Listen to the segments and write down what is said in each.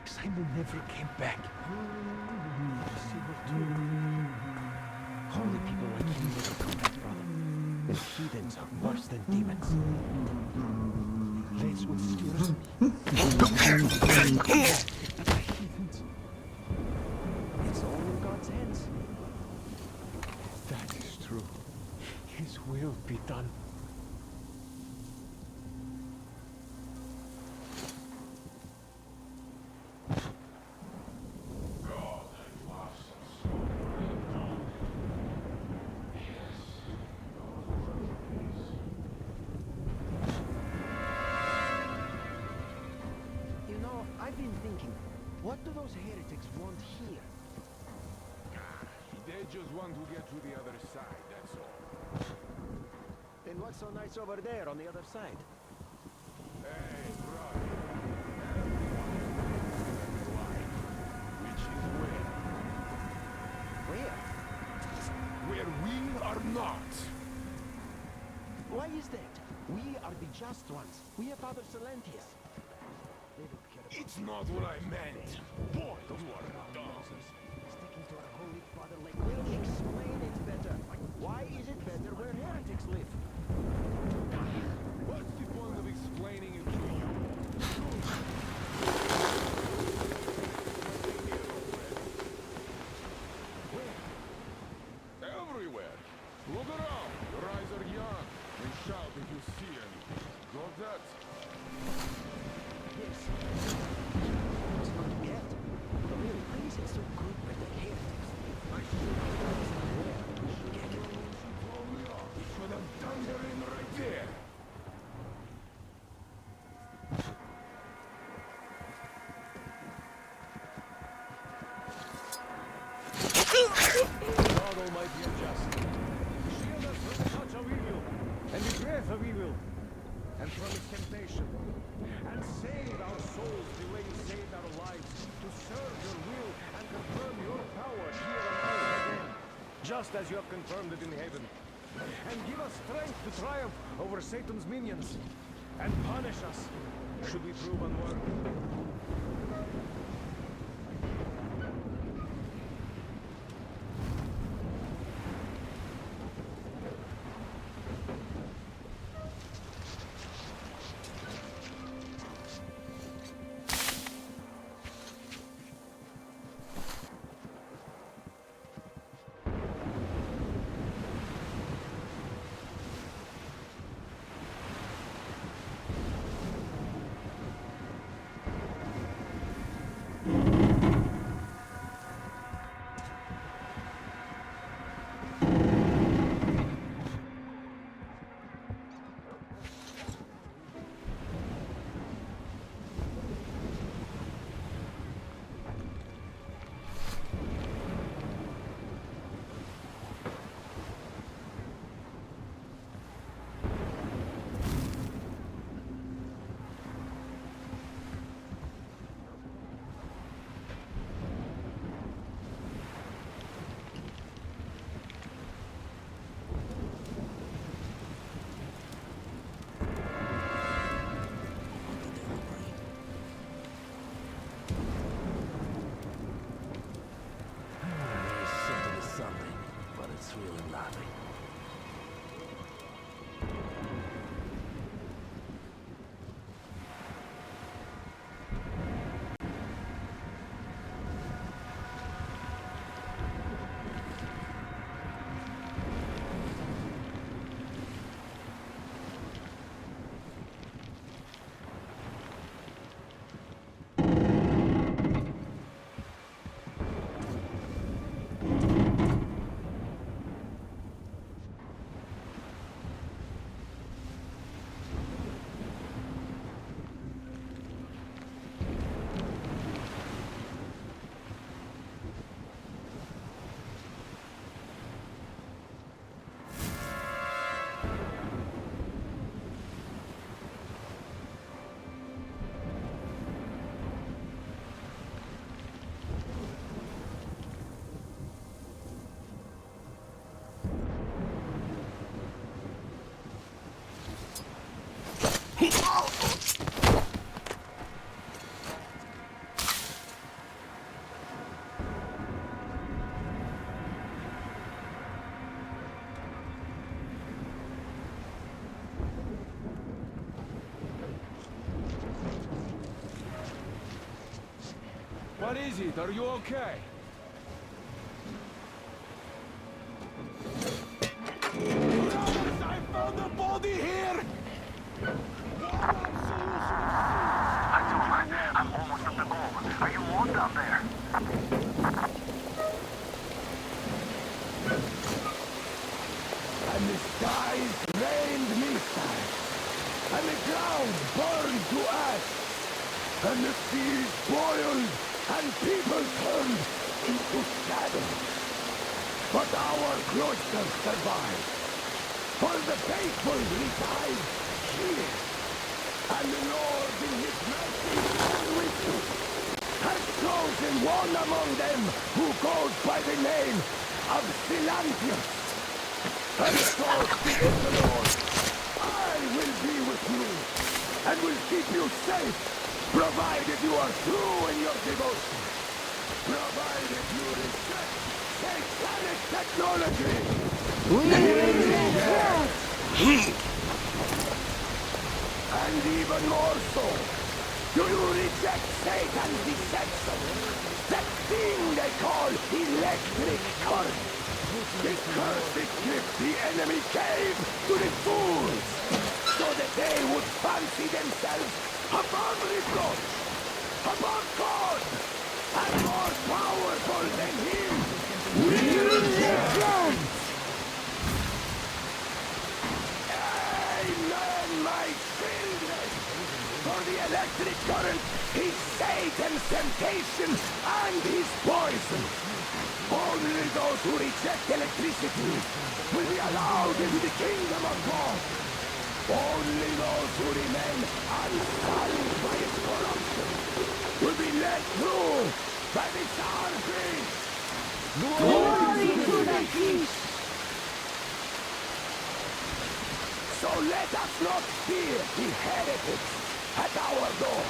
Simon never came back. Holy people like him never come back, brother. And heathens are worse than demons. Les uns heathens. It's all in God's hands. That is true. His will be done. I've been thinking, what do those heretics want here? They just want to get to the other side, that's all. Then what's so nice over there on the other side? Hey, brother. Which is where? Where? Where we are not. Why is that? We are the just ones. We are Father Silentius. It's not what I meant. Boy, you are dumb. Sticking to our Holy Father like we'll explain it better. Why is it better where heretics live? What's the point of explaining it to you? Where? Everywhere. Look around. Your eyes are young. And shout if you see anything. Got that? Yes. It's not yet. But really, why is it so good where the heretics live? I should get it. You should have done her in right there. God Almighty and just. Shield us from the touch of evil, and the breath of evil, and from its temptation. And save our souls the way you saved our lives, to serve your will and confirm your power here on earth again, just as you have confirmed it in heaven. And give us strength to triumph over Satan's minions, and punish us, should we prove unworthy. What is it? Are you okay? Brothers, I found a body here! I'm almost at the goal. Are you on down there? And the skies rained missiles, and the ground burned to ash, and the seas boiled, and people turned into shadows. But our cloister survived, for the faithful reside here, and the Lord in his mercy and wisdom has chosen one among them who goes by the name of Silantius. And so speaks the Lord, I will be with you, and will keep you safe, provided you are true in your devotion, provided you reject satanic technology. And even more so, do you reject Satan's deception? That thing they call electric current. The cursed gift the enemy gave to the fools, so that they would fancy themselves above reproach, above God, and more powerful than him. We reject that! Amen, my children! For the electric current is Satan's temptation and his poison. Only those who reject electricity will be allowed into the kingdom of God. Only those who remain unsullied by its corruption will be led through by the Tsar Beast. Glory to the Beast! So let us not fear the heretics at our door,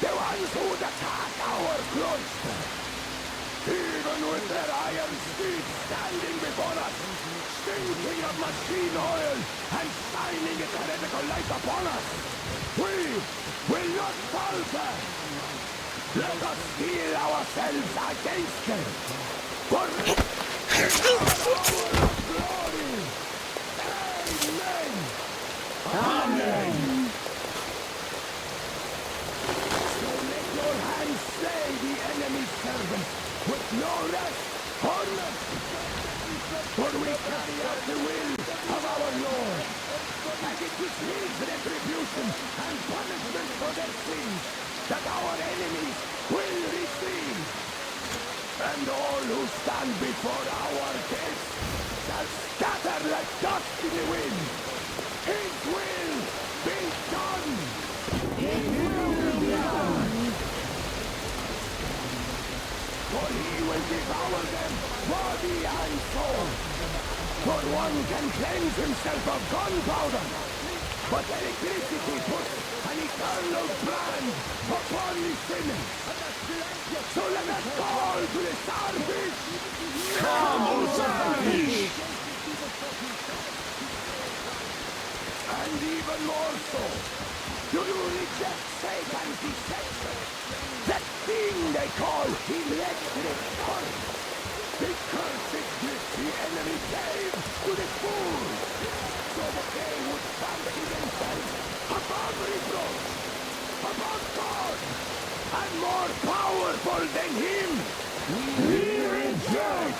the ones who would attack our cloister. Even with their iron steeds standing before us, stinking of machine oil and shining its heretical light upon us, we will not falter. Let us steel ourselves against them. For this is our hour of glory. Amen. Amen. So let your hands slay the enemy's servants with no rest or mercy. For we carry out the will of our Lord, and it is his retribution and punishment for their sins that our enemies will receive. And all who stand before our gates shall scatter like dust in the wind. His will be done. His will be done. For he will devour them, body and soul. For one can cleanse himself of gunpowder, but electricity puts an eternal brand upon the sinners. So let us call to the Tsar Beast. Come, O Tsar Beast! And even more so, do you reject Satan's deception? That thing they call electric current. The cursed gift the enemy gave to the fools, so that they would fancy themselves above reproach, above God, and more powerful than him. We reject.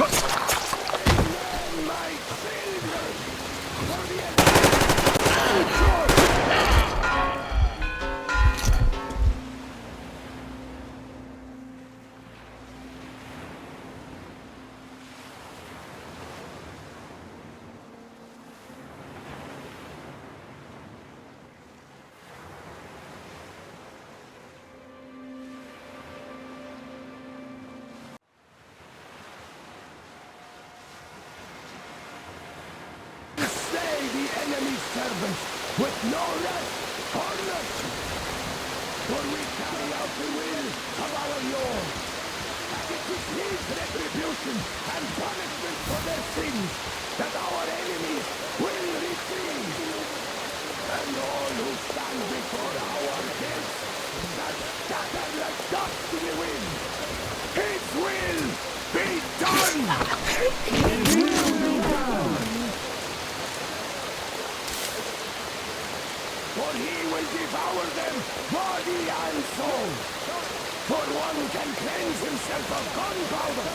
Amen, my children, for the enemy's servants with no rest or mercy. For we carry out the will of our Lord, and it is his retribution and punishment for their sins that our enemies will receive. And all who stand before our gates For he will devour them, body and soul. For one can cleanse himself of gunpowder,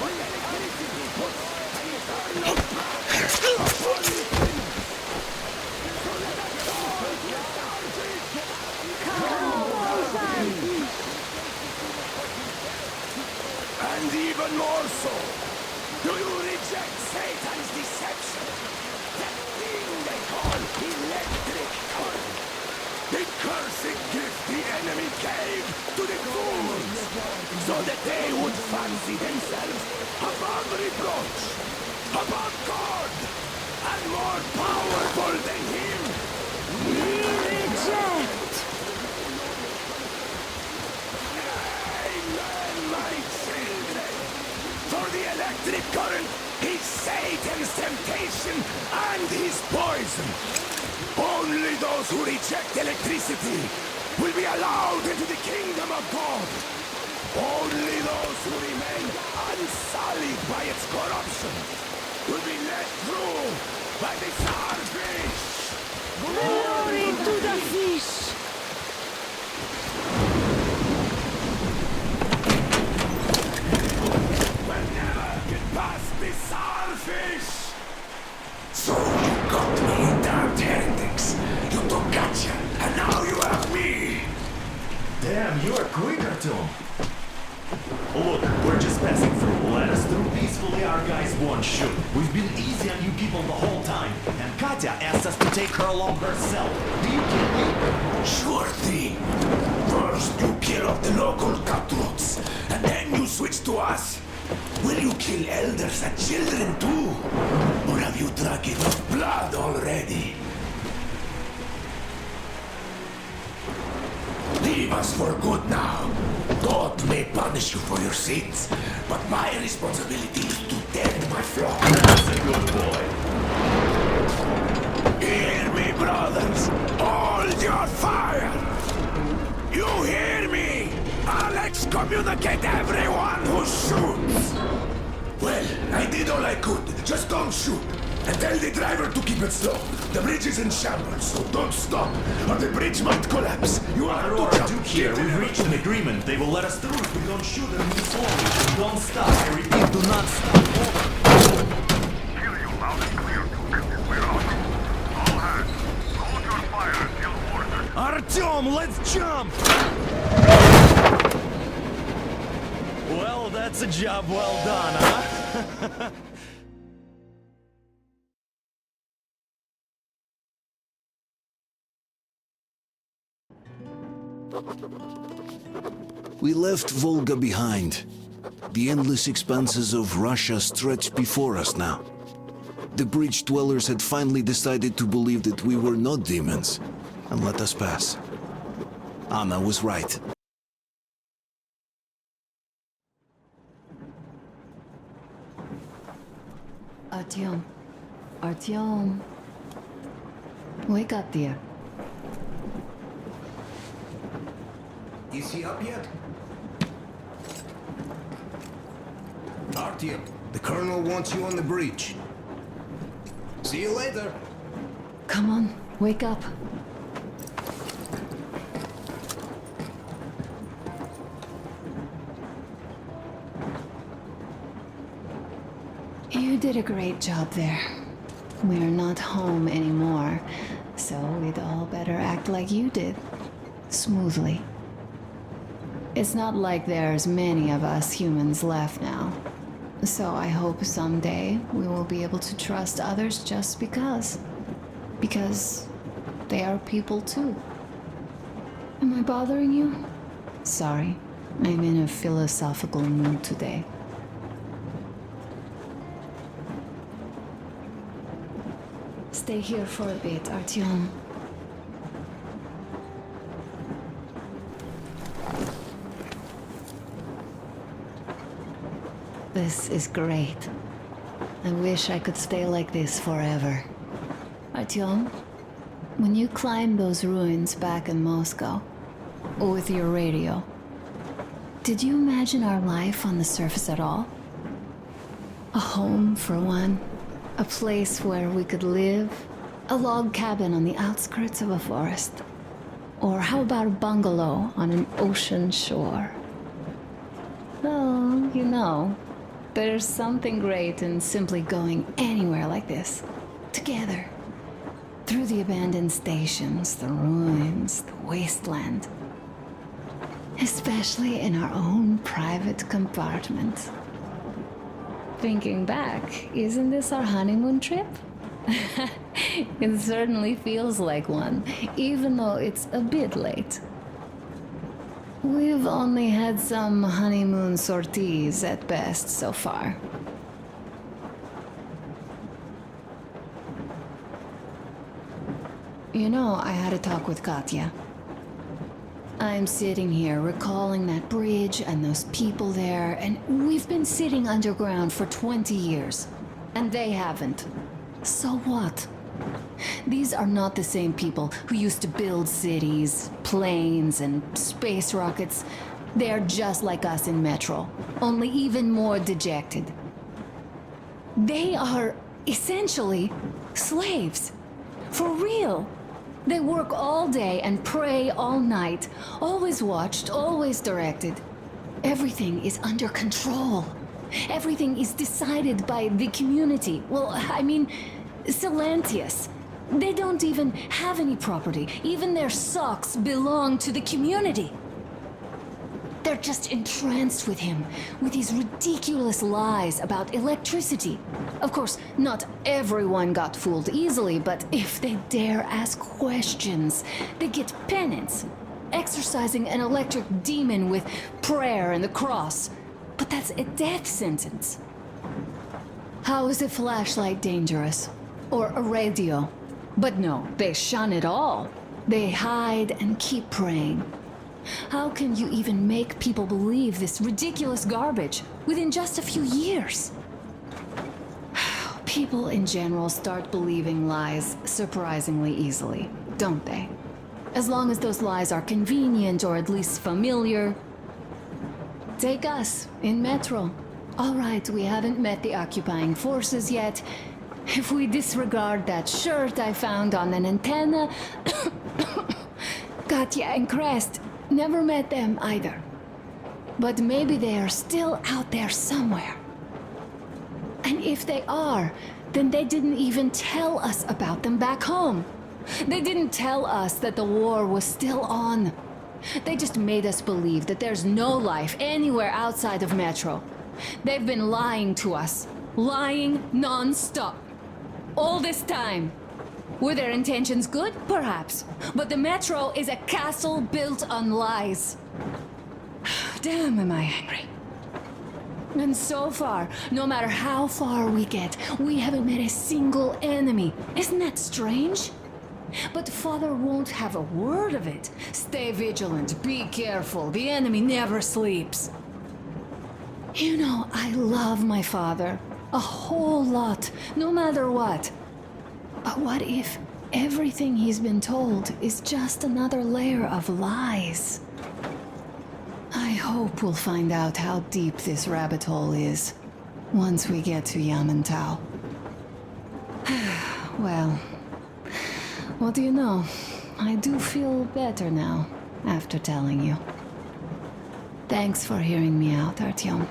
but electricity puts an eternal mark upon things. So let us all get and even more so, do you reject Satan's deception? That thing they call electric current. The cursed gift the enemy gave to the fools, so that they would fancy themselves above reproach, above God, and more powerful than him. We reject! Amen, my children! For the electric current is Satan's temptation and his poison. Only those who reject electricity will be allowed into the kingdom of God. Only those who remain unsullied by its corruption will be let through by the starfish. Glory to the fish! We'll never get past the starfish! So you got me, you damned heretics. You took gotcha, and now you have me. Damn, you are quicker, Tom. Look, we're just passing through. Let us through peacefully, our guys won't shoot. We've been easy on you people the whole time, and Katya asked us to take her along herself. Do you get me? Sure thing. First you kill off the local cutthroats, and then you switch to us. Will you kill elders and children too? Or have you drunk enough blood already? Leave us for good now. God may punish you for your sins, but my responsibility is to tend my flock. That's a good boy. Hear me, brothers! Hold your fire! You hear me? I'll excommunicate everyone who shoots! Well, I did all I could. Just don't shoot. And tell the driver to keep it slow. The bridge is in shambles, so don't stop, or the bridge might collapse. You are Under order, Duke here. We've reached an agreement. They will let us through if we don't shoot and move slowly. Don't stop. I repeat, do not stop. Over. Hear you loud and clear, Duke. We're out. All hands, hold your fire until ordered. Artyom, let's jump! Well, that's a job well done, huh? We left Volga behind. The endless expanses of Russia stretched before us now. The bridge dwellers had finally decided to believe that we were not demons, and let us pass. Anna was right. Artyom. Artyom. Wake up, dear. Is he up yet? Artyom, the Colonel wants you on the bridge. See you later. Come on, wake up. You did a great job there. We're not home anymore, so we'd all better act like you did. Smoothly. It's not like there's many of us humans left now. So I hope someday we will be able to trust others just because. Because they are people too. Am I bothering you? Sorry, I'm in a philosophical mood today. Stay here for a bit, Artyom. This is great. I wish I could stay like this forever. Artyom, when you climbed those ruins back in Moscow, with your radio, did you imagine our life on the surface at all? A home for one. A place where we could live. A log cabin on the outskirts of a forest. Or how about a bungalow on an ocean shore? Oh, you know, there's something great in simply going anywhere like this. Together. Through the abandoned stations, the ruins, the wasteland. Especially in our own private compartment. Thinking back, isn't this our honeymoon trip? It certainly feels like one, even though it's a bit late. We've only had some honeymoon sorties at best so far. You know, I had a talk with Katya. I'm sitting here recalling that bridge and those people there, and we've been sitting underground for 20 years. And they haven't. So what? These are not the same people who used to build cities, planes, and space rockets. They are just like us in Metro, only even more dejected. They are essentially slaves. For real. They work all day and pray all night, always watched, always directed. Everything is under control. Everything is decided by the community. Well, I mean, Silentius. They don't even have any property. Even their socks belong to the community. They're just entranced with him, with these ridiculous lies about electricity. Of course, not everyone got fooled easily, but if they dare ask questions, they get penance, exorcising an electric demon with prayer and the cross. But that's a death sentence. How is a flashlight dangerous? Or a radio? But no, they shun it all. They hide and keep praying. How can you even make people believe this ridiculous garbage within just a few years? People in general start believing lies surprisingly easily, don't they? As long as those lies are convenient or at least familiar. Take us, in Metro. All right, we haven't met the occupying forces yet. If we disregard that shirt I found on an antenna... Katya and Crest, never met them either. But maybe they are still out there somewhere. And if they are, then they didn't even tell us about them back home. They didn't tell us that the war was still on. They just made us believe that there's no life anywhere outside of Metro. They've been lying to us. Lying non-stop. All this time. Were their intentions good? Perhaps. But the Metro is a castle built on lies. Damn, am I angry. And so far, no matter how far we get, we haven't met a single enemy. Isn't that strange? But Father won't have a word of it. Stay vigilant, be careful, the enemy never sleeps. You know, I love my father. A whole lot, no matter what. But what if everything he's been told is just another layer of lies? I hope we'll find out how deep this rabbit hole is once we get to Yamantau. Well, what do you know? I do feel better now after telling you. Thanks for hearing me out, Artyom.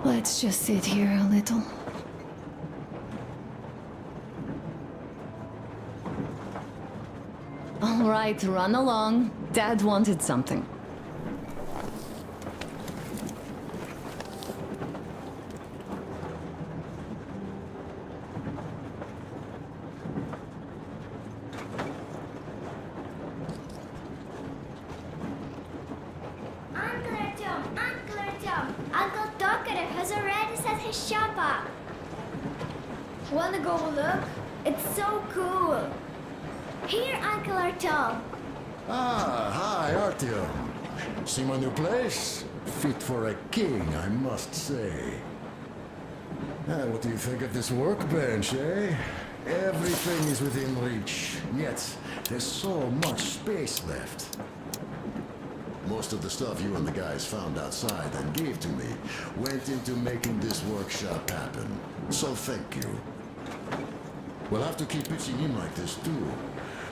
Let's just sit here a little. All right, run along. Dad wanted something. Uncle Artyom, Uncle Tokarev has already set his shop up. Wanna go look? It's so cool. Here, Uncle Artyom. Ah, hi, Artyom. See my new place? Fit for a king, I must say. What do you think of this workbench, eh? Everything is within reach, yet there's so much space left. Most of the stuff you and the guys found outside and gave to me went into making this workshop happen. So thank you. We'll have to keep pitching in like this too.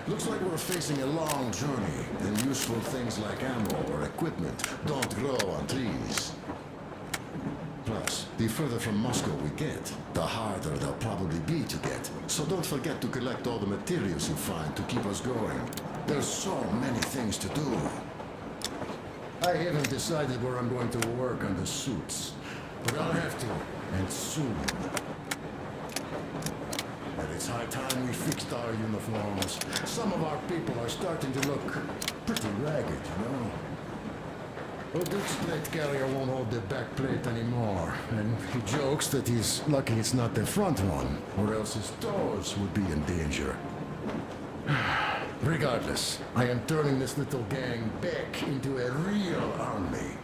Looks like we're facing a long journey, and useful things like ammo or equipment don't grow on trees. Plus, the further from Moscow we get, the harder they'll probably be to get. So don't forget to collect all the materials you find to keep us going. There's so many things to do. I haven't decided where I'm going to work on the suits, but I'll have to, and soon. And it's high time we fixed our uniforms. Some of our people are starting to look pretty ragged, you know? Duke's plate carrier won't hold the back plate anymore, and he jokes that he's lucky it's not the front one, or else his toes would be in danger. Regardless, I am turning this little gang back into a real army.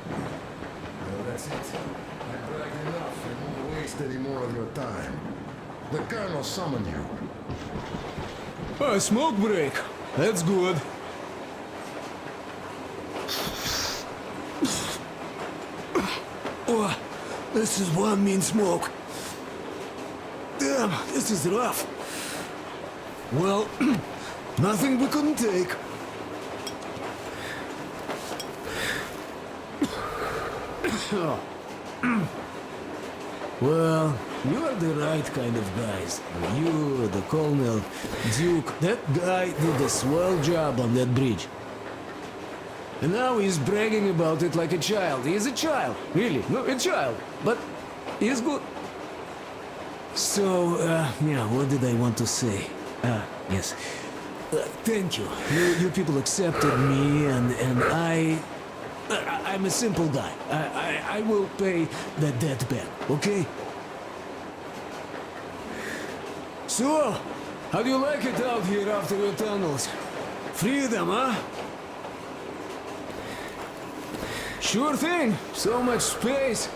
Well, that's it. I've bragged enough and won't waste any more of your time. The Colonel summoned you. A smoke break. That's good. Oh, this is one mean smoke. Damn, this is rough. Well, nothing we couldn't take. Well, you are the right kind of guys. You, the Colonel, Duke, that guy did a swell job on that bridge. And now he's bragging about it like a child. He is a child, really, no, a child. But he's good. So, yeah, what did I want to say? Yes. Thank you. You people accepted me, and I'm a simple guy. I will pay the debt back, okay? So, how do you like it out here after your tunnels? Freedom, huh? Sure thing. So much space.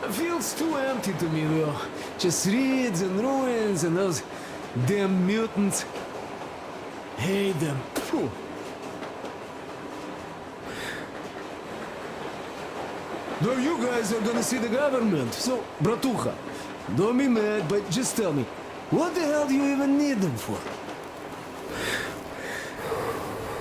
It feels too empty to me, though. Just reeds and ruins and those damn mutants. Hate them. Phew. Though you guys are gonna see the government, so, bratucha, don't be mad, but just tell me, what the hell do you even need them for?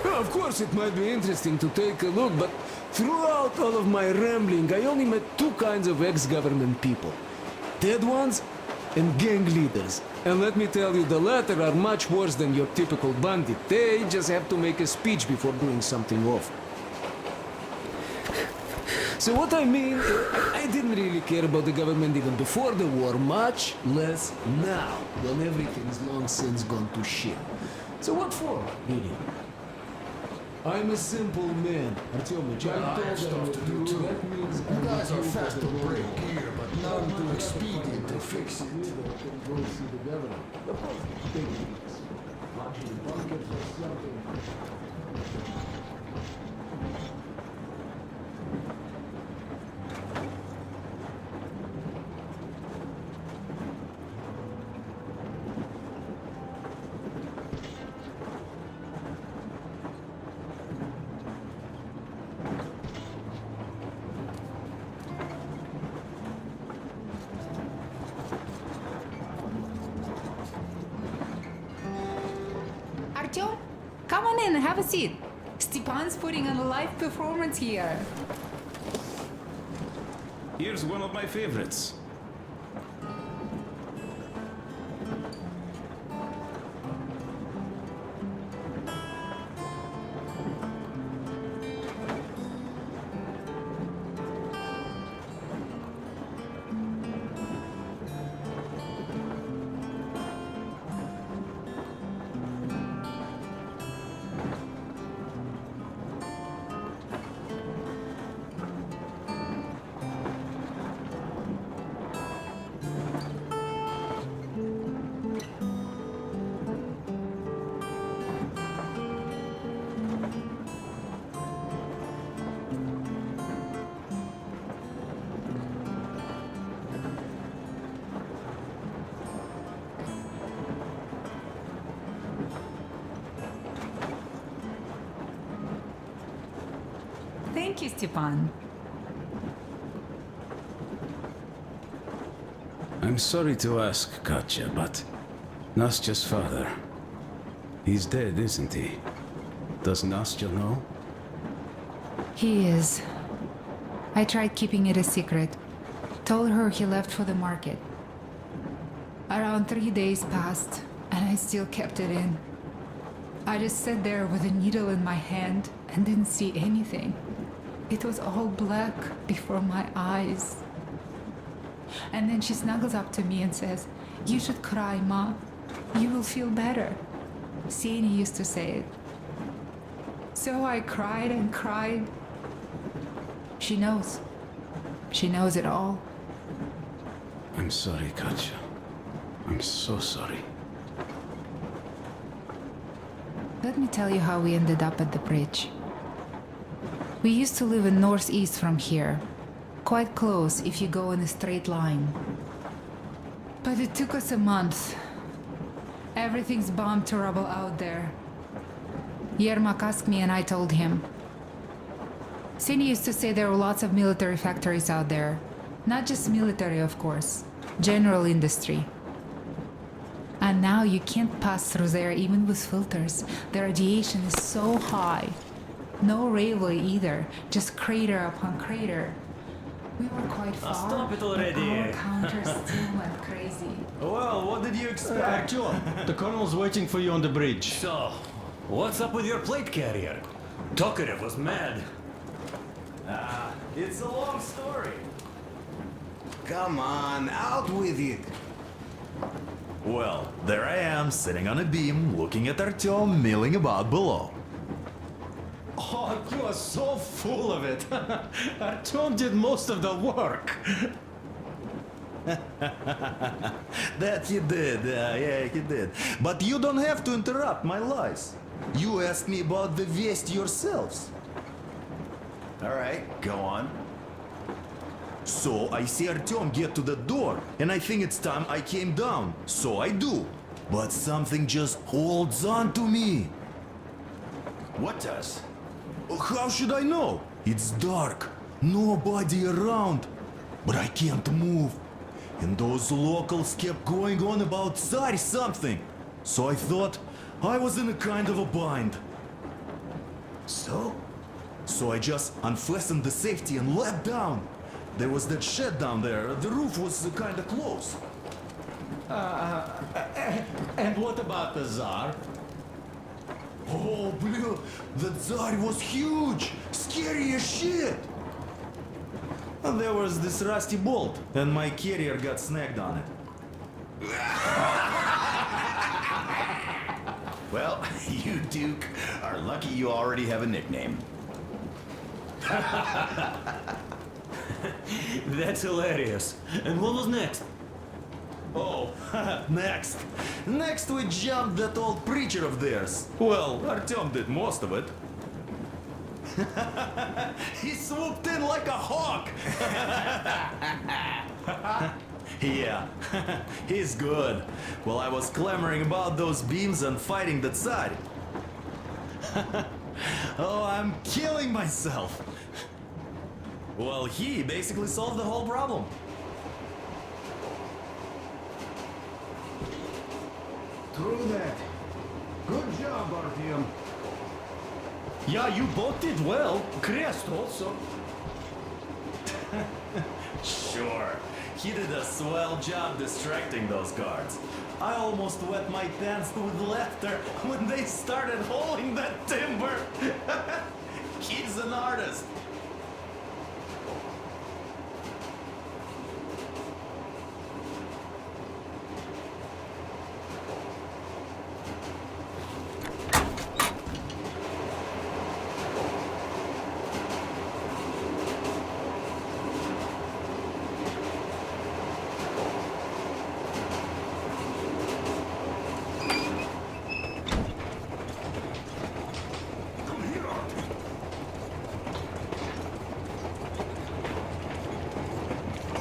Well, of course, it might be interesting to take a look, but throughout all of my rambling, I only met two kinds of ex-government people. Dead ones and gang leaders. And let me tell you, the latter are much worse than your typical bandit. They just have to make a speech before doing something awful. So what I mean, I didn't really care about the government even before the war, much less now, when everything's long since gone to shit. So what for, really? I'm a simple man, Artyomich. I have stuff to do too. That means You guys are fast to break gear, but none too expedient to fix it. Go see the governor. Of course, take it. Lunch in the bunker or something. Artyom, come on in, have a seat. Stepan's putting on a live performance here. Here's one of my favorites. Thank you, Stepan. I'm sorry to ask, Katya, but Nastya's father, he's dead, isn't he? Does Nastya know? He is. I tried keeping it a secret. Told her he left for the market. Around 3 days passed, and I still kept it in. I just sat there with a needle in my hand and didn't see anything. It was all black before my eyes. And then she snuggles up to me and says, "You should cry, Ma. You will feel better." Sieni used to say it. So I cried and cried. She knows. She knows it all. I'm sorry, Katya. I'm so sorry. Let me tell you how we ended up at the bridge. We used to live in northeast from here. Quite close if you go in a straight line. But it took us a month. Everything's bombed to rubble out there. Yermak asked me and I told him. Sieni used to say there were lots of military factories out there. Not just military, of course. General industry. And now you can't pass through there even with filters. The radiation is so high. No railway either, just crater upon crater. We were quite far. Stop it already. But our counter still went crazy. Well, what did you expect? Artyom, the colonel's waiting for you on the bridge. So, what's up with your plate carrier? Tokarev was mad. It's a long story. Come on, out with it. Well, there I am, sitting on a beam, looking at Artyom milling about below. Oh, you are so full of it. Artyom did most of the work. That he did, yeah, he did. But you don't have to interrupt my lies. You asked me about the Vest yourselves. All right, go on. So I see Artyom get to the door, and I think it's time I came down. So I do. But something just holds on to me. What does? How should I know? It's dark, nobody around. But I can't move. And those locals kept going on about Tsar something. So I thought I was in a kind of a bind. So? So I just unfastened the safety and leapt down. There was that shed down there. The roof was kind of close. And what about the Tsar? Oh, blue, the Tsar was huge, scary as shit. And there was this rusty bolt, and my carrier got snagged on it. Well, you, Duke, are lucky you already have a nickname. That's hilarious. And what was next? Oh, next. Next we jumped that old preacher of theirs. Well, Artyom did most of it. He swooped in like a hawk. Yeah, he's good. While I was clamoring about those beams and fighting the Tsar. Oh, I'm killing myself. Well, he basically solved the whole problem. True that. Good job, Artyom. Yeah, you both did well. Crest also. Sure, he did a swell job distracting those guards. I almost wet my pants with laughter when they started hauling that timber. He's an artist.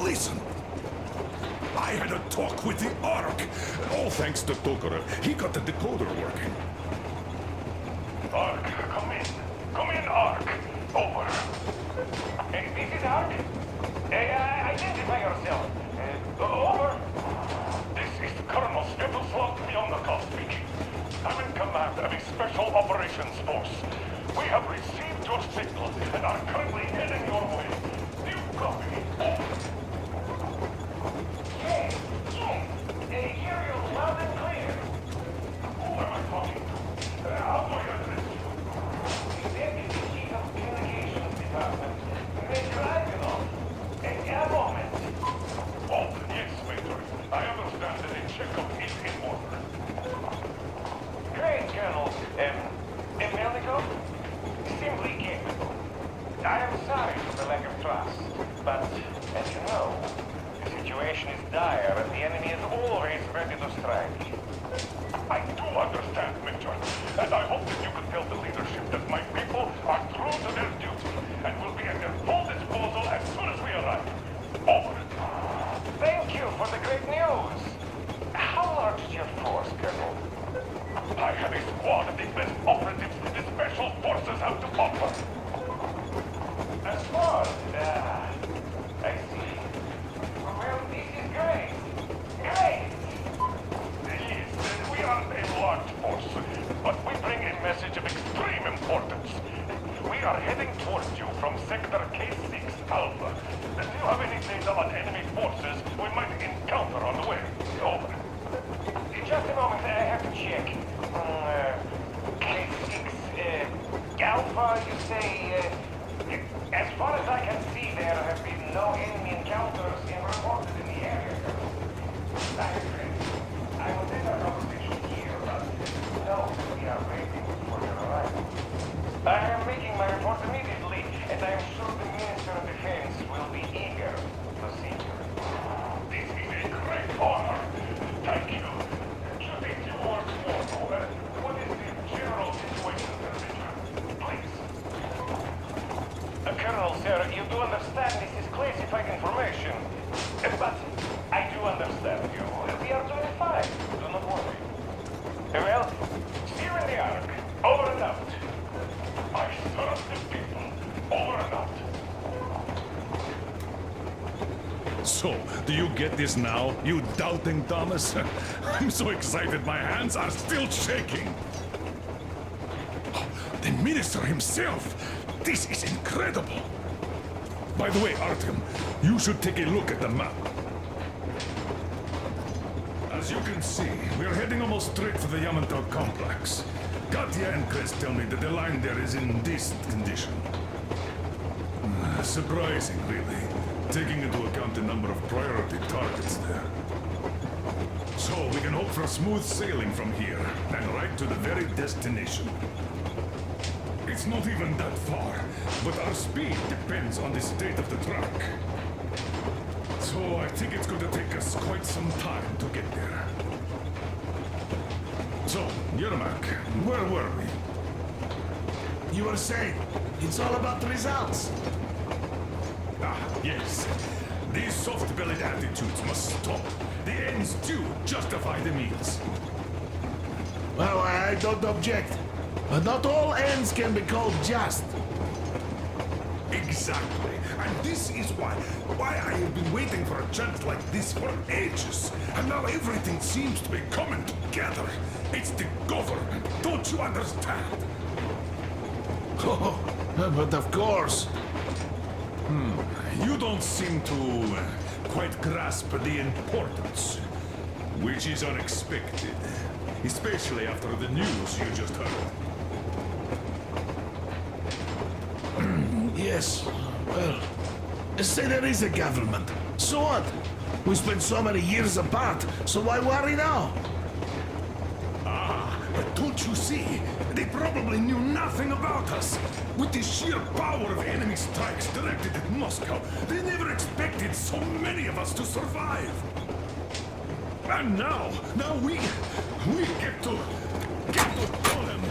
Listen. I had a talk with the Ark. All thanks to Tokarev. He got the decoder working. Ark, come in. Come in, Ark. Over. trust. But, as you know, the situation is dire and the enemy is always ready to strike. I do understand, Major, and I hope that you can tell the leadership that my people are true to their duty and will be at their full disposal as soon as we arrive. Over. Thank you for the great news. How large is your force, Colonel? I have a squad of the best operatives the Special Forces have to offer. A squad? I see. Well, this is great. Great! Yes, we are a large force, but we bring a message of extreme importance. We are heading towards you from Sector K6 Alpha. Do you have any data on enemy forces we might encounter on the way? Over. Just a moment, I have to check. K6, Alpha, you say, as far as I can see, there have been no enemy encounters reported in the area. That is great. I will take our conversation here, but no, we are waiting for your arrival. I am making my report immediately, and I am sure the Minister of Defense will be eager to see you. This is a great honor. Thank you. Just a few words more. What is the general situation there, Major? Please. Colonel, sir, you do understand this is classified information. But I do understand you. We are doing fine. Do not worry. Well, see you in the Ark. Over and out. I serve the people. Over and out. So, do you get this now, you doubting Thomas? I'm so excited my hands are still shaking. The minister himself! This is incredible! By the way, Artyom, you should take a look at the map. As you can see, we're heading almost straight for the Yamato complex. Katya and Chris tell me that the line there is in decent condition. Surprising, really, taking into account the number of priority targets there. So we can hope for smooth sailing from here, and right to the very destination. It's not even that far, but our speed depends on the state of the track. So I think it's going to take us quite some time to get there. So, Yermak, where were we? You were saying, it's all about the results. Ah, yes. These soft-bellied attitudes must stop. The ends do justify the means. Well, I don't object. But not all ends can be called just. Exactly. And this is why I have been waiting for a chance like this for ages. And now everything seems to be coming together. It's the government. Don't you understand? Oh, but of course. You don't seem to quite grasp the importance, which is unexpected, especially after the news you just heard. Yes, well, say there is a government. So what? We spent so many years apart, so why worry now? Ah, but don't you see? They probably knew nothing about us. With the sheer power of enemy strikes directed at Moscow, they never expected so many of us to survive. And now we get to tell them.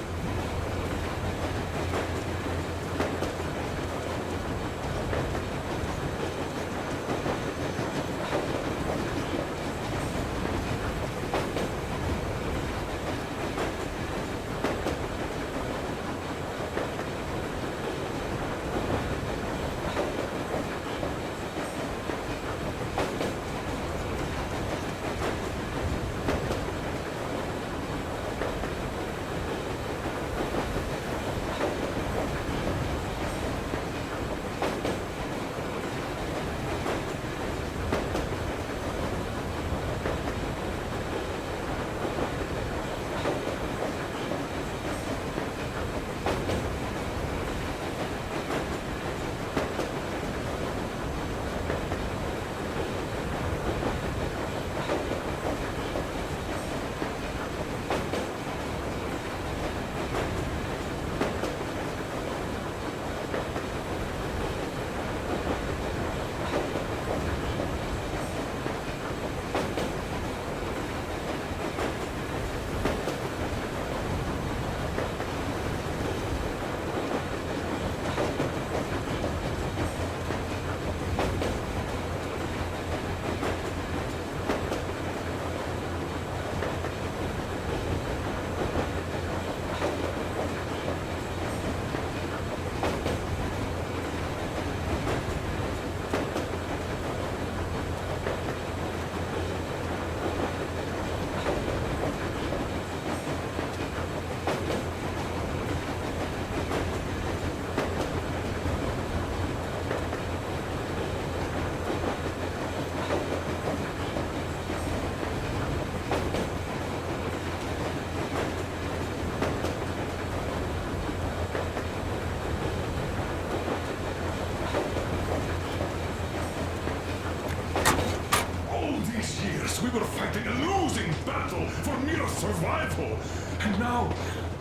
battle for mere survival.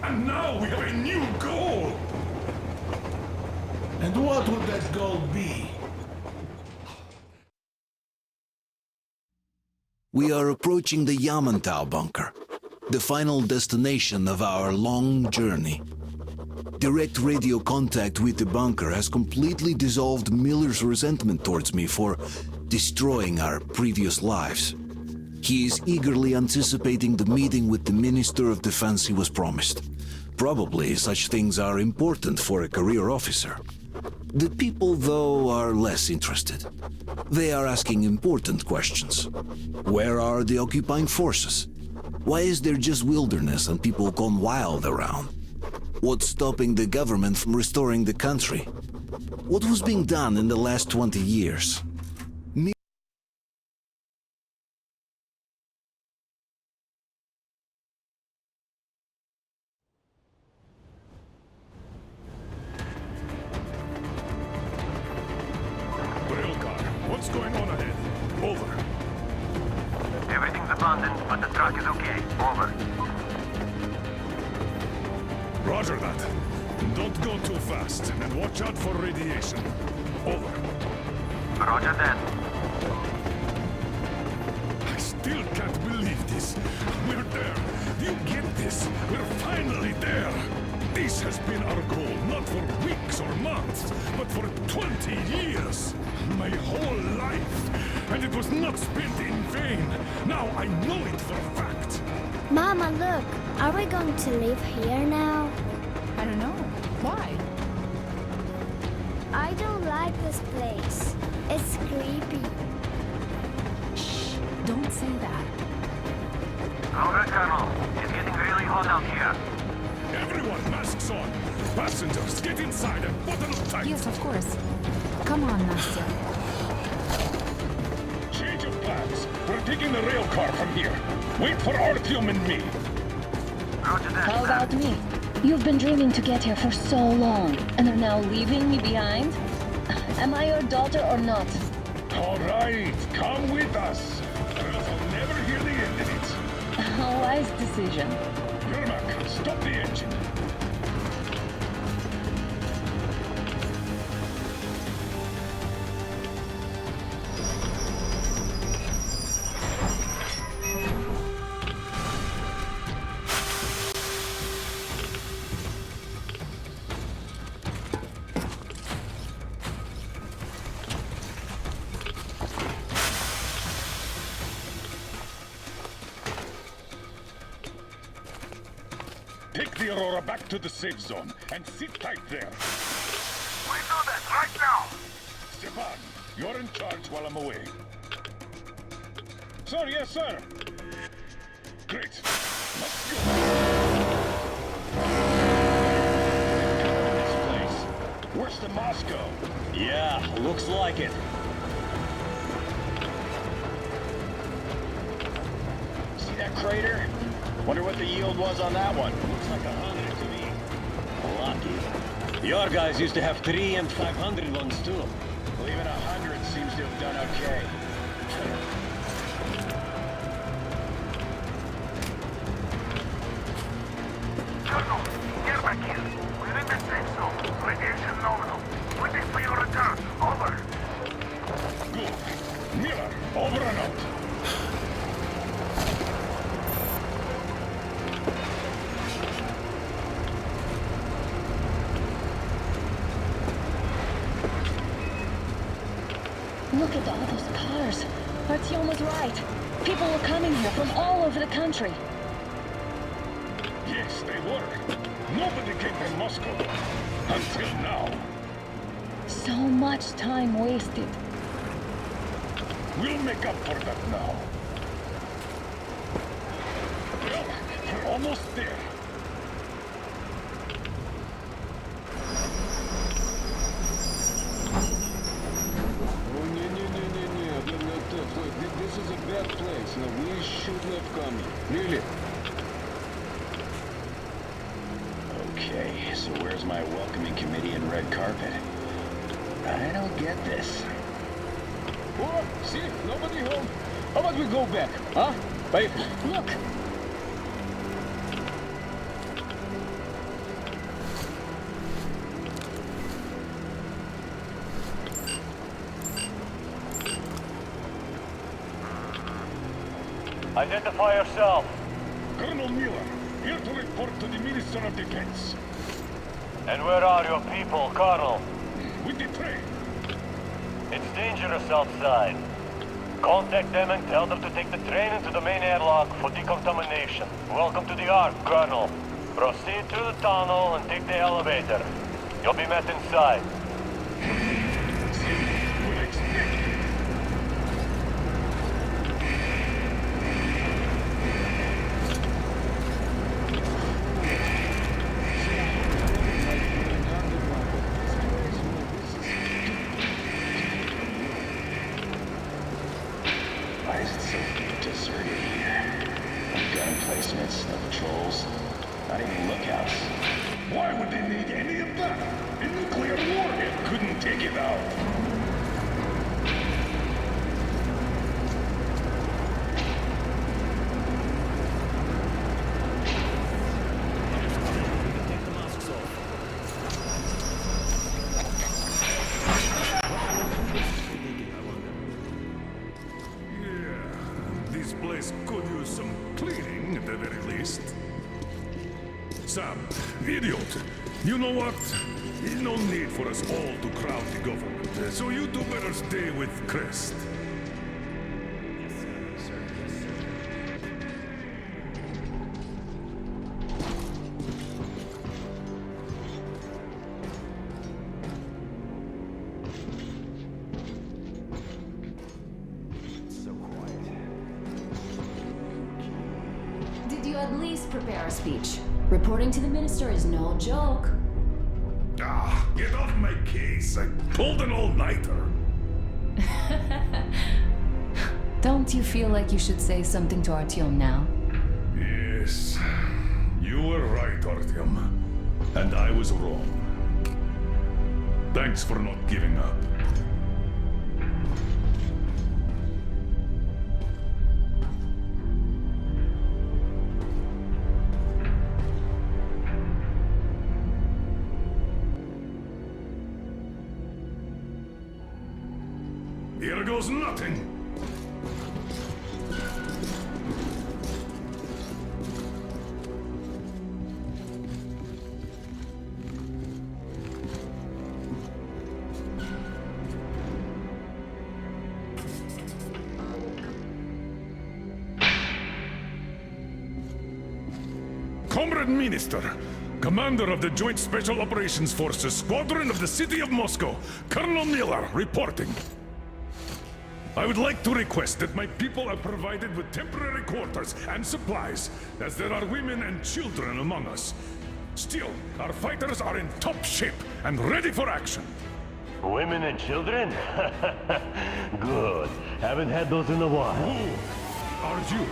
And now we have a new goal. And what would that goal be? We are approaching the Yamantau bunker, the final destination of our long journey. Direct radio contact with the bunker has completely dissolved Miller's resentment towards me for destroying our previous lives. He is eagerly anticipating the meeting with the Minister of Defense he was promised. Probably such things are important for a career officer. The people, though, are less interested. They are asking important questions. Where are the occupying forces? Why is there just wilderness and people gone wild around? What's stopping the government from restoring the country? What was being done in the last 20 years? Railcar, what's going on ahead? Over. Everything's abandoned, but the truck is okay. Over. Roger that. Don't go too fast, and watch out for radiation. Over. Roger that. I still can't believe this. We're there. Do you get this? We're finally there. This has been our goal, not for weeks or months, but for 20 years. My whole life. And it was not spent in vain. Now I know it for a fact. Mama, look. Are we going to live here now? I don't know. Why? I don't like this place. It's creepy. Shh, don't say that. Over, Colonel. It's getting really hot out here. Everyone, masks on. Passengers, get inside and button up tight. Yes, of course. Come on, Nastya. Change of plans. We're taking the rail car from here. Wait for Artyom and me. Roger that. How about me? You've been dreaming to get here for so long, and are now leaving me behind? Am I your daughter or not? All right, come with us. Or else I'll never hear the end of it. A wise decision. Yermak, stop the engine. Take the Aurora back to the safe zone and sit tight there. We do that right now. Stepan, you're in charge while I'm away. Sir, yes, sir. Great. Let's go. This place. Worse than Moscow. Yeah, looks like it. See that crater? Wonder what the yield was on that one. Looks like 100 to me. Lucky. Your guys used to have 3 and 500 ones too. Even 100 seems to have done okay. Colonel, get back here. We're in the safe zone. Radiation nominal. Waiting for your return. Over. Good. Miller, over and out. Look at all those cars. Artyom was right. People were coming here from all over the country. Yes, they were. Nobody came from Moscow. Until now. So much time wasted. We'll make up for that now. Well, we're almost there. This is a bad place. No, we shouldn't have come here. Really? Okay, so where's my welcoming committee and red carpet? I don't get this. Oh, see? Nobody home. How about we go back, huh? Поехали. Look, Identify yourself. Colonel Miller, here to report to the Minister of Defense. And where are your people, Colonel? With the train. It's dangerous outside. Contact them and tell them to take the train into the main airlock for decontamination. Welcome to the Ark, Colonel. Proceed through the tunnel and take the elevator. You'll be met inside. Why is it so deserted here? No gun placements, no patrols, not even lookouts. Why would they need any of that? A nuclear warhead couldn't take it out. This place could use some cleaning at the very least. Sam, idiot! You know what? There's no need for us all to crowd the government, so you two better stay with Crest. Did you at least prepare a speech? Reporting to the minister is no joke. Ah, get off my case! I pulled an all-nighter! Don't you feel like you should say something to Artyom now? Yes, you were right, Artyom. And I was wrong. Thanks for not giving up. Here goes nothing! Comrade Minister, Commander of the Joint Special Operations Forces, Squadron of the City of Moscow, Colonel Miller, reporting. I would like to request that my people are provided with temporary quarters and supplies, as there are women and children among us. Still, our fighters are in top shape and ready for action. Women and children? Good. Haven't had those in a while. Who are you?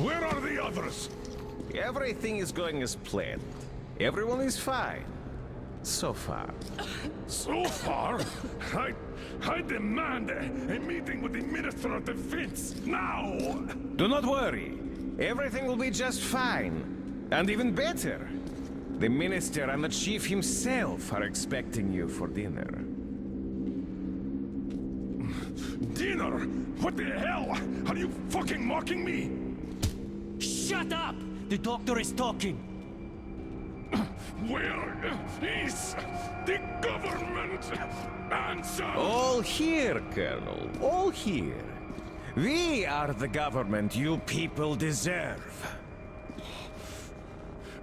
Where are the others? Everything is going as planned. Everyone is fine. So far. So far? I demand a meeting with the Minister of Defense, now! Do not worry. Everything will be just fine. And even better. The Minister and the Chief himself are expecting you for dinner. Dinner? What the hell? Are you fucking mocking me? Shut up! The doctor is talking! Where is the government? Answer! All here, Colonel. All here. We are the government you people deserve.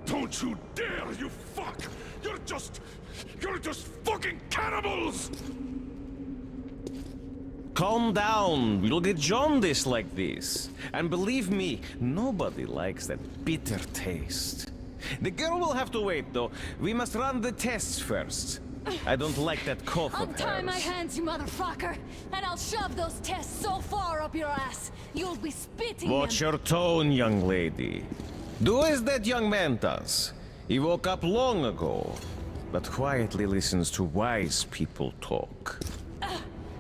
Don't you dare, you fuck! You're just fucking cannibals! Calm down. You'll get jaundice like this. And believe me, nobody likes that bitter taste. The girl will have to wait, though. We must run the tests first. I don't like that cough of Untie hers. my hands, you motherfucker, and I'll shove those tests so far up your ass, you'll be spitting Watch them. your tone, young lady. Do as that young man does. He woke up long ago, but quietly listens to wise people talk.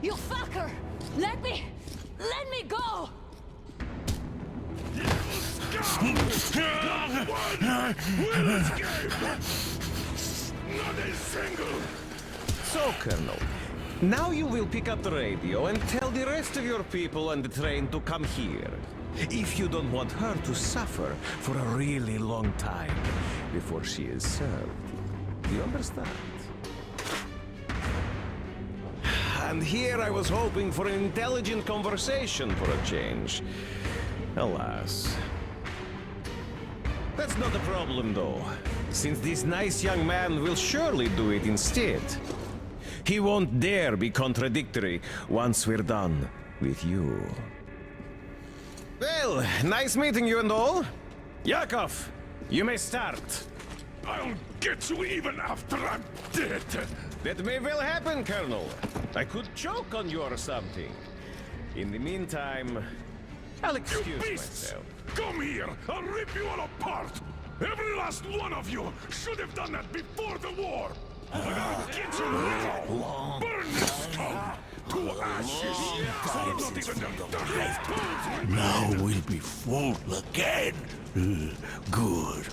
You fucker! Let me go! Not a single! So, Colonel, now you will pick up the radio and tell the rest of your people on the train to come here. If you don't want her to suffer for a really long time before she is served. Do you understand? And here I was hoping for an intelligent conversation for a change. Alas. That's not a problem, though, since this nice young man will surely do it instead. He won't dare be contradictory once we're done with you. Well, nice meeting you and all. Yakov, you may start. I'll get you even after I'm dead. That may well happen, Colonel. I could choke on you or something. In the meantime, I'll excuse myself. Come here! I'll rip you all apart! Every last one of you should have done that before the war! I'm gonna get you now! Burn this town to ashes! So not even the dirtiest bones will Now we'll be full again. Good.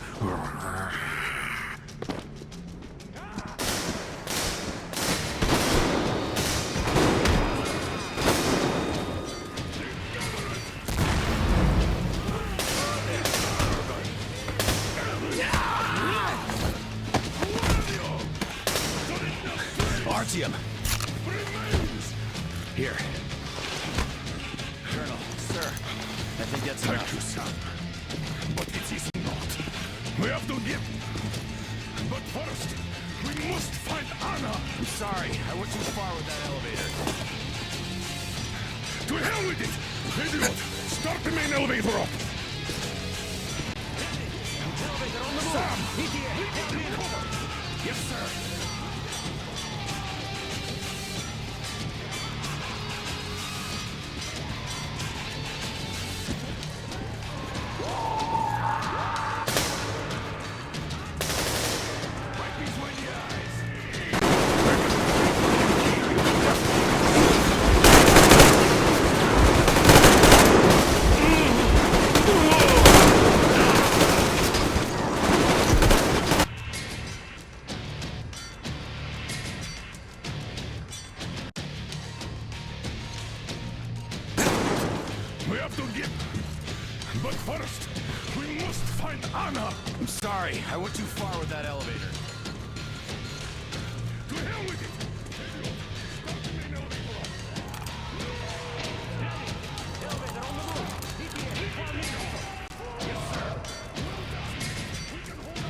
Artyom! Here. Colonel, sir, I think that's Thank enough. you, son. But it is not. We have to get... But first, we must find Anna! I'm sorry, I went too far with that elevator. To hell with it! Idiot! Start the main elevator up! Sam! Lead me cover! Yes, sir! We have to get... But first, we must find Anna! I'm sorry, I went too far with that elevator. To hell with it! Idiot! Start the main elevator up! Elevator on the move! Yes, sir! We can hold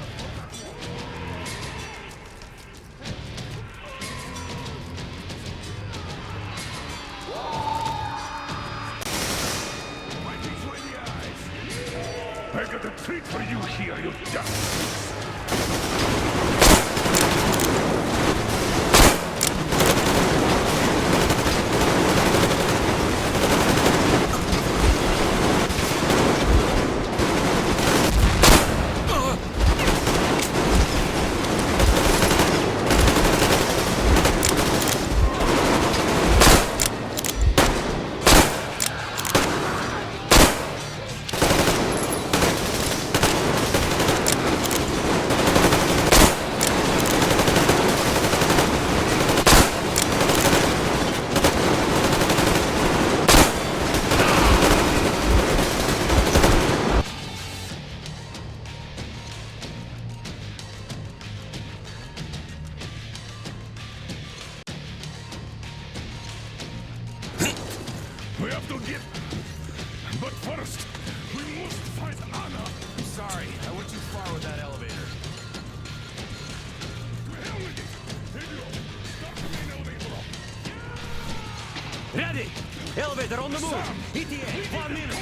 I got a treat for you here, you dust! We have to get... But first, we must find Anna! I'm sorry, I went too far with that elevator. To hell with it! Idiot! Start the main elevator up! Ready! Elevator on the move! ETA, 1 minute!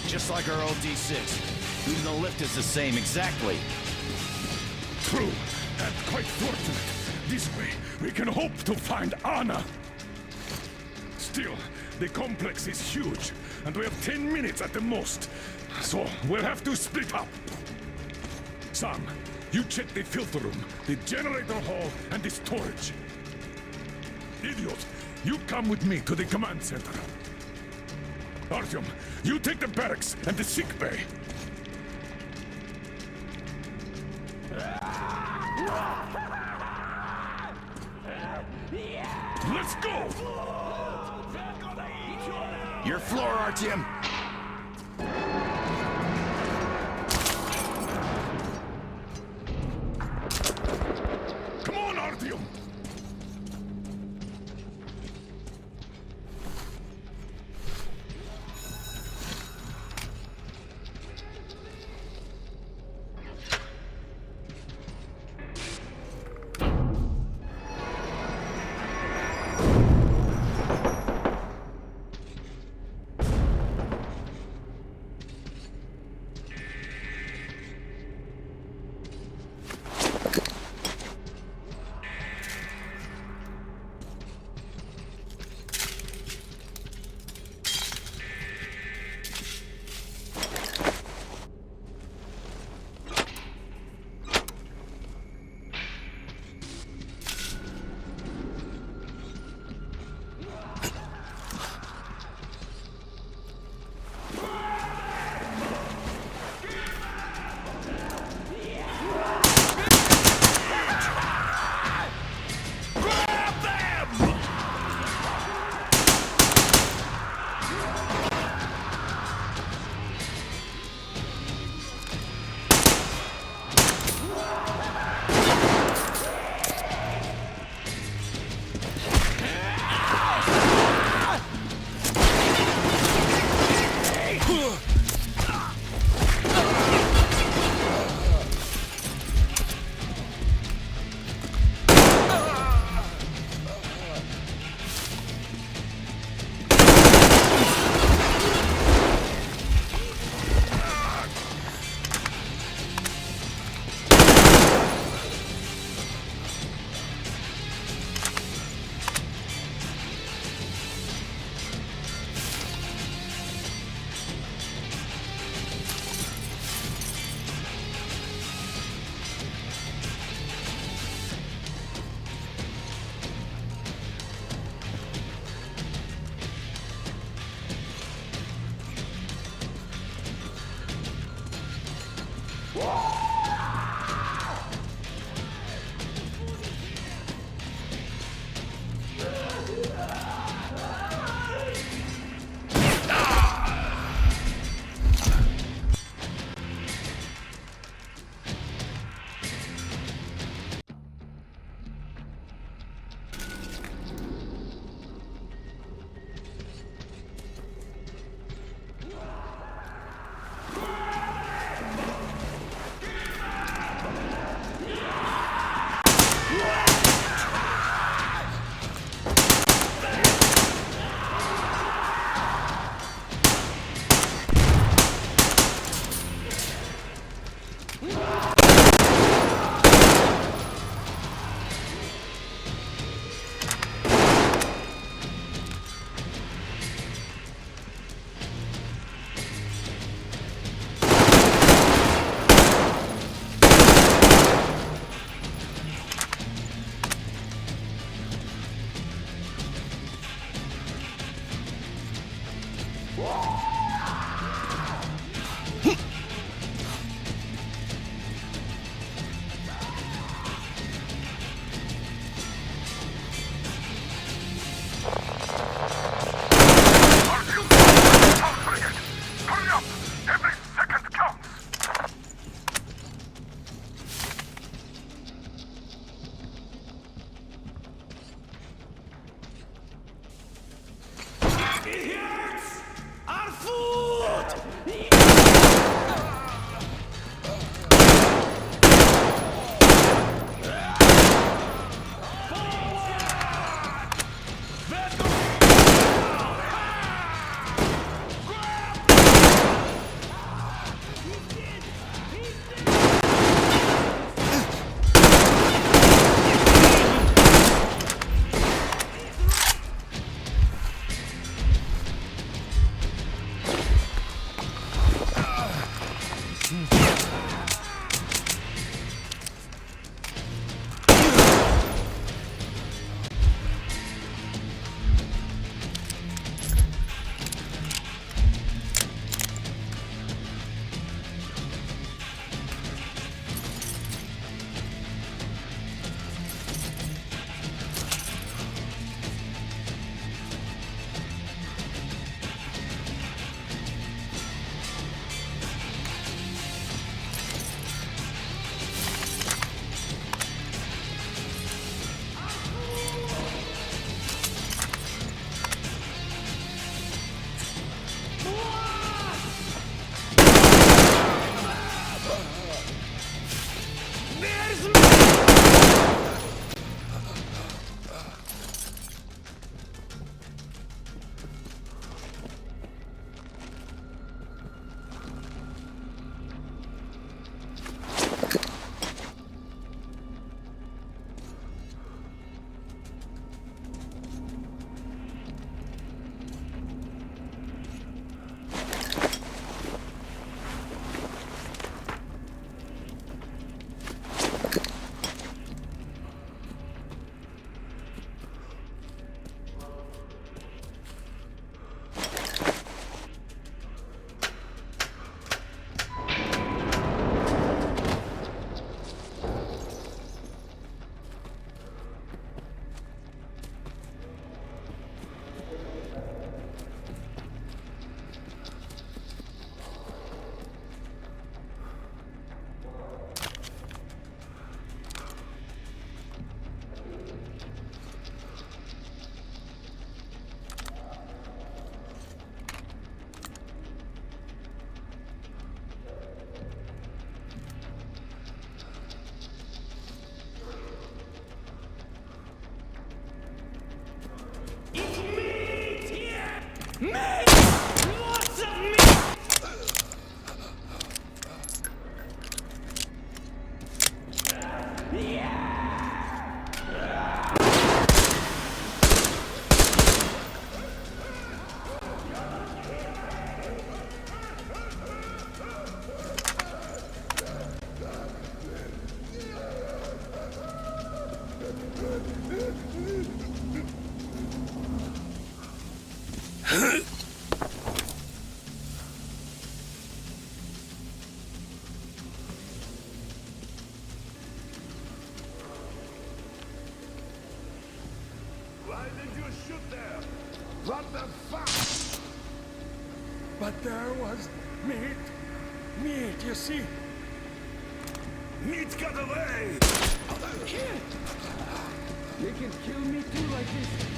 Just like our old D6. Even the lift is the same, exactly. True, and quite fortunate. This way, we can hope to find Anna. Still, the complex is huge, and we have 10 minutes at the most. So, we'll have to split up. Sam, you check the filter room, the generator hall, and the storage. Idiot, you come with me to the command center. Artyom, you take the barracks and the sick bay. Let's go! Your floor, Artyom! Come on, Artyom! there was meat. Meat, you see? Meat got away! They can kill me too like this.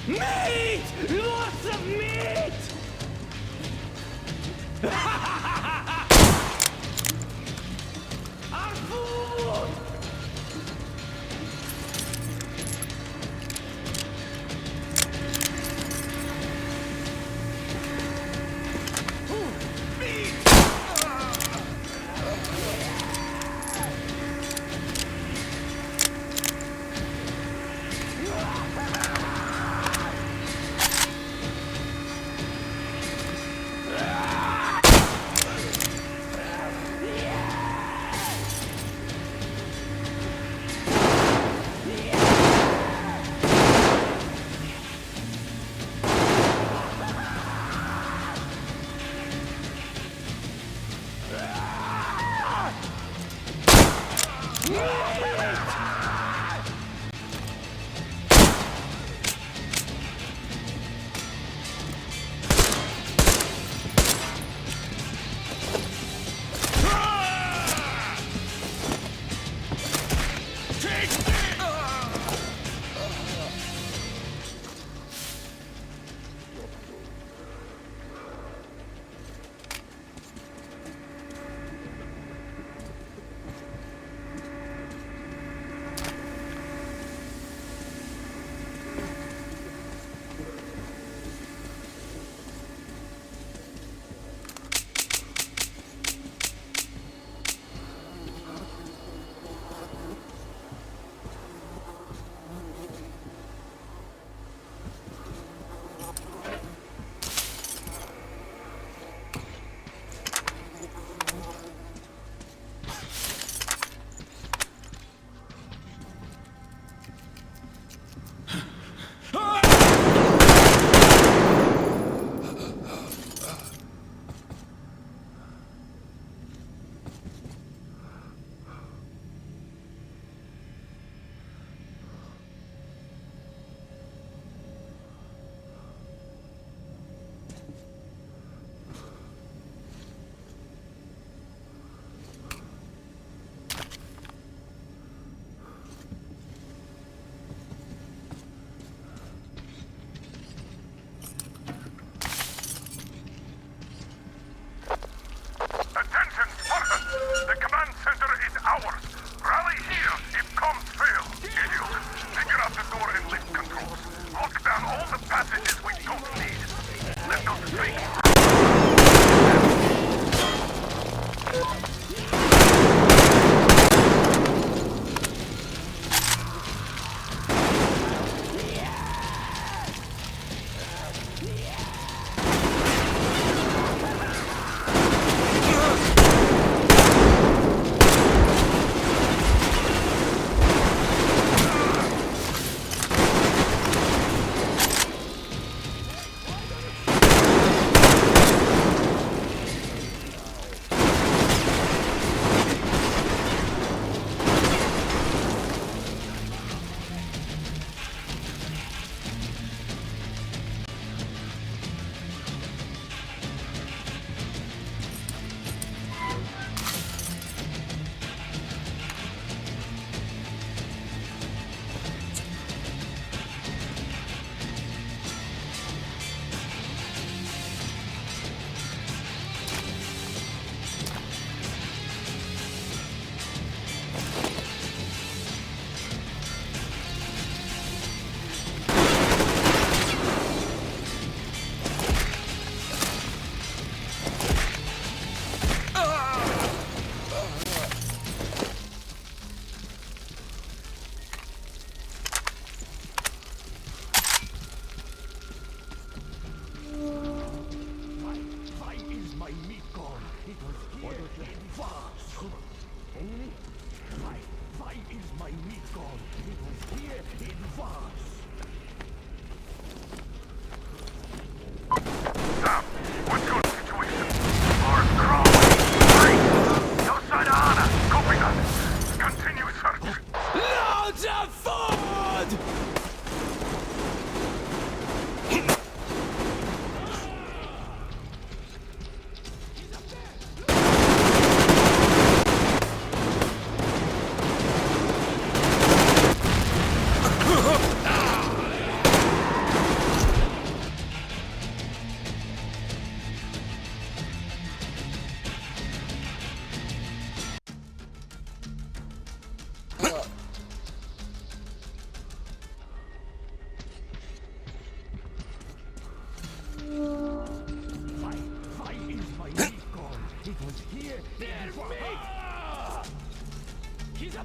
Meat! Lots of meat! Our food!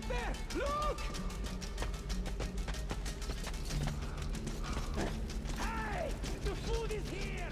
there! Look! Hey! The food is here!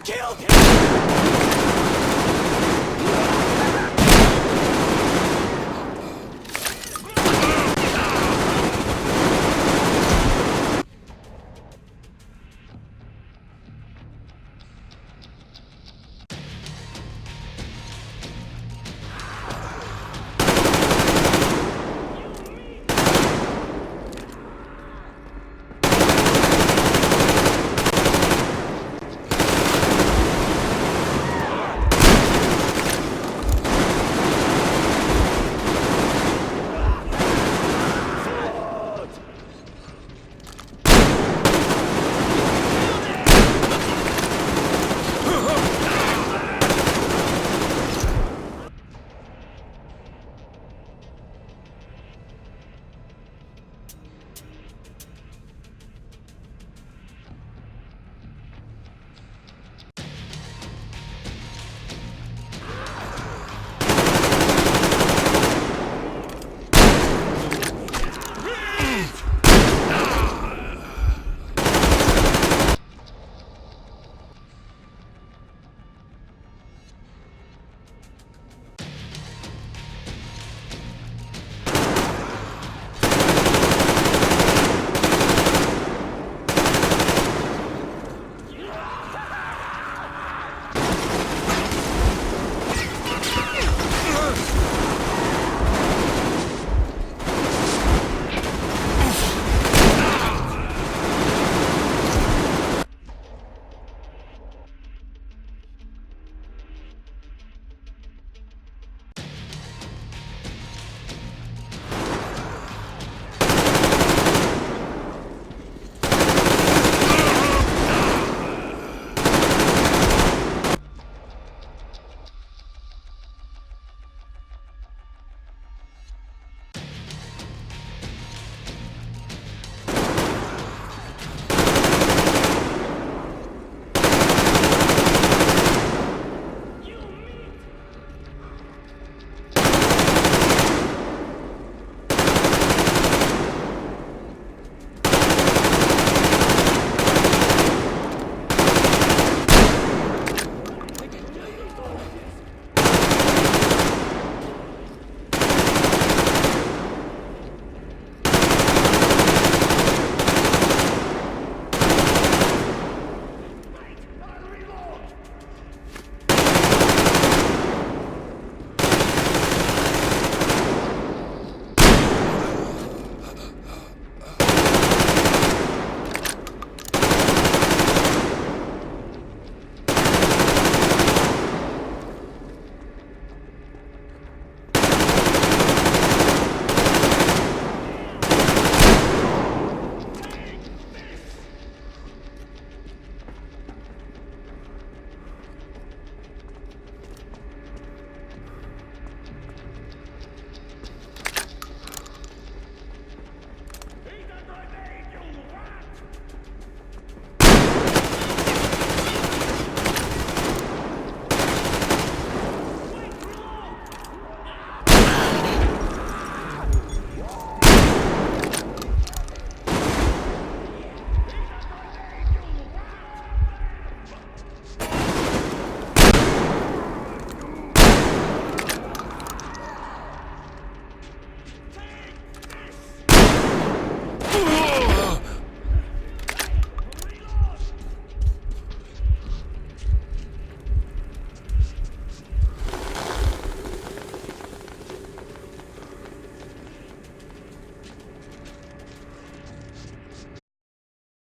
Killed him!